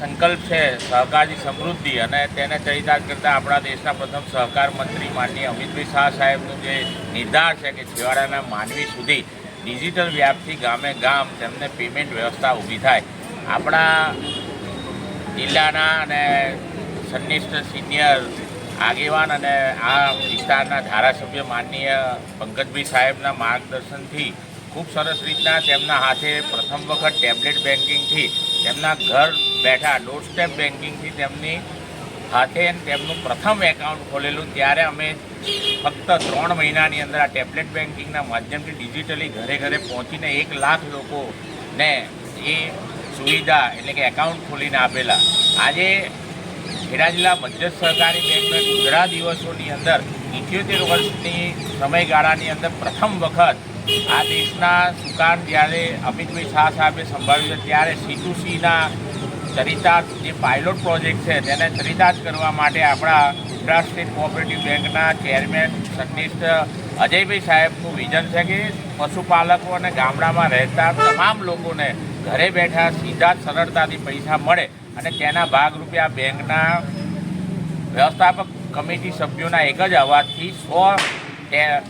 સંકલ્પ છે સહકારની સમૃદ્ધિ અને તેને ચરિતાર્થ કરતાં આપણા દેશના પ્રથમ સહકાર મંત્રી માનનીય અમિતભાઈ શાહ સાહેબનું જે નિર્ધાર છે કે છેવાડાના માનવી સુધી ડિજિટલ વ્યાપથી ગામે ગામ તેમને પેમેન્ટ વ્યવસ્થા ઊભી થાય. આપણા જિલ્લાના અને સન્નિષ્ઠ સિનિયર આગેવાન અને આ વિસ્તારના ધારાસભ્ય માનનીય પંકજભાઈ સાહેબના માર્ગદર્શનથી ખૂબ સરસ રીતના તેમના હાથે પ્રથમ વખત ટેબ્લેટ બેન્કિંગથી તેમના ઘર બેઠા ડોર સ્ટેપ બેન્કિંગથી તેમની હાથે તેમનું પ્રથમ એકાઉન્ટ ખોલેલું. ત્યારે અમે ફક્ત 3 મહિનાની અંદર આ ટેબ્લેટ બેન્કિંગના માધ્યમથી ડિજિટલી ઘરે ઘરે પહોંચીને 1 લાખ લોકોને એ સુવિધા એટલે કે એકાઉન્ટ ખોલીને આપેલા. આજે ખેડા જિલ્લા મધ્યસ્થ સહકારી બેંકના ગુજરાત દિવસોની અંદર 78 વર્ષની સમયગાળાની અંદર પ્રથમ વખત આ દેશના સુકાન જ્યારે અમિતભાઈ શાહ સાહેબે સંભાળ્યું છે ત્યારે C2Cના ચરિતાર્થ જે પાયલોટ પ્રોજેક્ટ છે તેને ચરિતાર્થ કરવા માટે આપણા ગુજરાત સ્ટેટ કોઓપરેટિવ બેંકના ચેરમેન સન્નિષ્ઠ અજયભાઈ સાહેબનું વિઝન છે કે પશુપાલકો અને ગામડામાં રહેતા તમામ લોકોને ઘરે બેઠા સીધા સરળતાથી પૈસા મળે અને તેના ભાગરૂપે આ બેંકના વ્યવસ્થાપક કમિટી સભ્યોના એક જ અવાજથી 100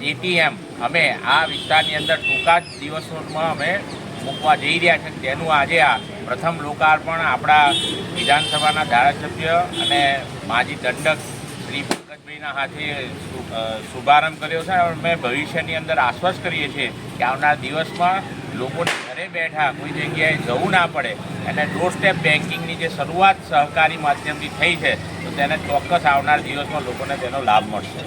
ATM અમે આ વિસ્તારની અંદર ટૂંકા જ દિવસોમાં અમે મૂકવા જઈ રહ્યા છે. તેનું આજે આ પ્રથમ લોકાર્પણ આપણા વિધાનસભાના ધારાસભ્ય અને માજી દંડક શ્રી પંકજભાઈના હાથે શુભારંભ કર્યો છે. અમે ભવિષ્યની અંદર આશ્વસ્ત કરીએ છીએ કે આવનાર દિવસમાં લોકોને ઘરે બેઠા કોઈ જગ્યાએ જવું ના પડે અને ડોર સ્ટેપ બેન્કિંગની જે શરૂઆત સહકારી માધ્યમથી થઈ છે તો તેને ચોક્કસ આવનાર દિવસમાં લોકોને તેનો લાભ મળશે.